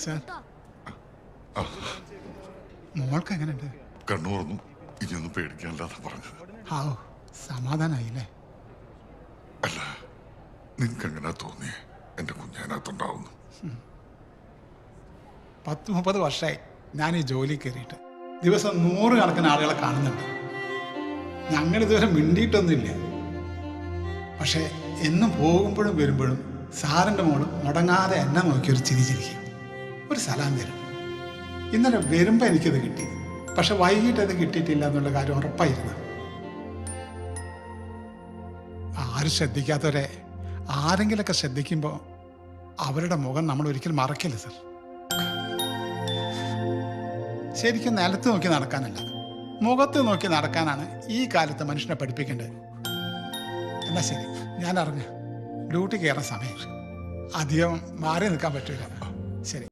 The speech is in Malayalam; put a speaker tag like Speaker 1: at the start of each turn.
Speaker 1: സാർ മോൾക്ക് എങ്ങനെയുണ്ട്?
Speaker 2: കണ്ണു തുറന്നു. ഇനിയൊന്നും പേടിക്കാനില്ലാതെ പറഞ്ഞത്.
Speaker 1: ഹാവോ സമാധാനായില്ലേ?
Speaker 2: അല്ല, നിനക്കെങ്ങനാ തോന്നിയേ എന്റെ കുഞ്ഞതിനകത്തുണ്ടാവുന്നു?
Speaker 1: 10-30 വർഷമായി ഞാൻ ഈ ജോലി കയറിയിട്ട്. ദിവസം 100 കണക്കിന് ആളുകളെ കാണുന്നുണ്ട്. ഞങ്ങളിതുവരെ മിണ്ടിയിട്ടൊന്നുമില്ല. പക്ഷേ എന്നും പോകുമ്പോഴും വരുമ്പോഴും സാറിൻ്റെ മോള് മുടങ്ങാതെ എന്നെ നോക്കി ഒരു ചിരി ചിരിക്കും, ഒരു സലാം തരും. ഇന്നലെ വരുമ്പോൾ എനിക്കത് കിട്ടി, പക്ഷെ വൈകിട്ട് അത് കിട്ടിയിട്ടില്ല എന്നുള്ള കാര്യം ഉറപ്പായിരുന്നു. ആരും ശ്രദ്ധിക്കാത്തവരെ ആരെങ്കിലൊക്കെ ശ്രദ്ധിക്കുമ്പോൾ അവരുടെ മുഖം നമ്മൾ ഒരിക്കലും മറക്കില്ല സർ. ശരിക്കും നിലത്ത് നോക്കി നടക്കാനല്ല, മുഖത്ത് നോക്കി നടക്കാനാണ് ഈ കാലത്ത് മനുഷ്യനെ പഠിപ്പിക്കേണ്ടത്. എന്നാ ശരി, ഞാൻ അറിഞ്ഞു ഡ്യൂട്ടി കയറുന്ന സമയം. അധികം മാറി നിൽക്കാൻ പറ്റില്ല. ശരി.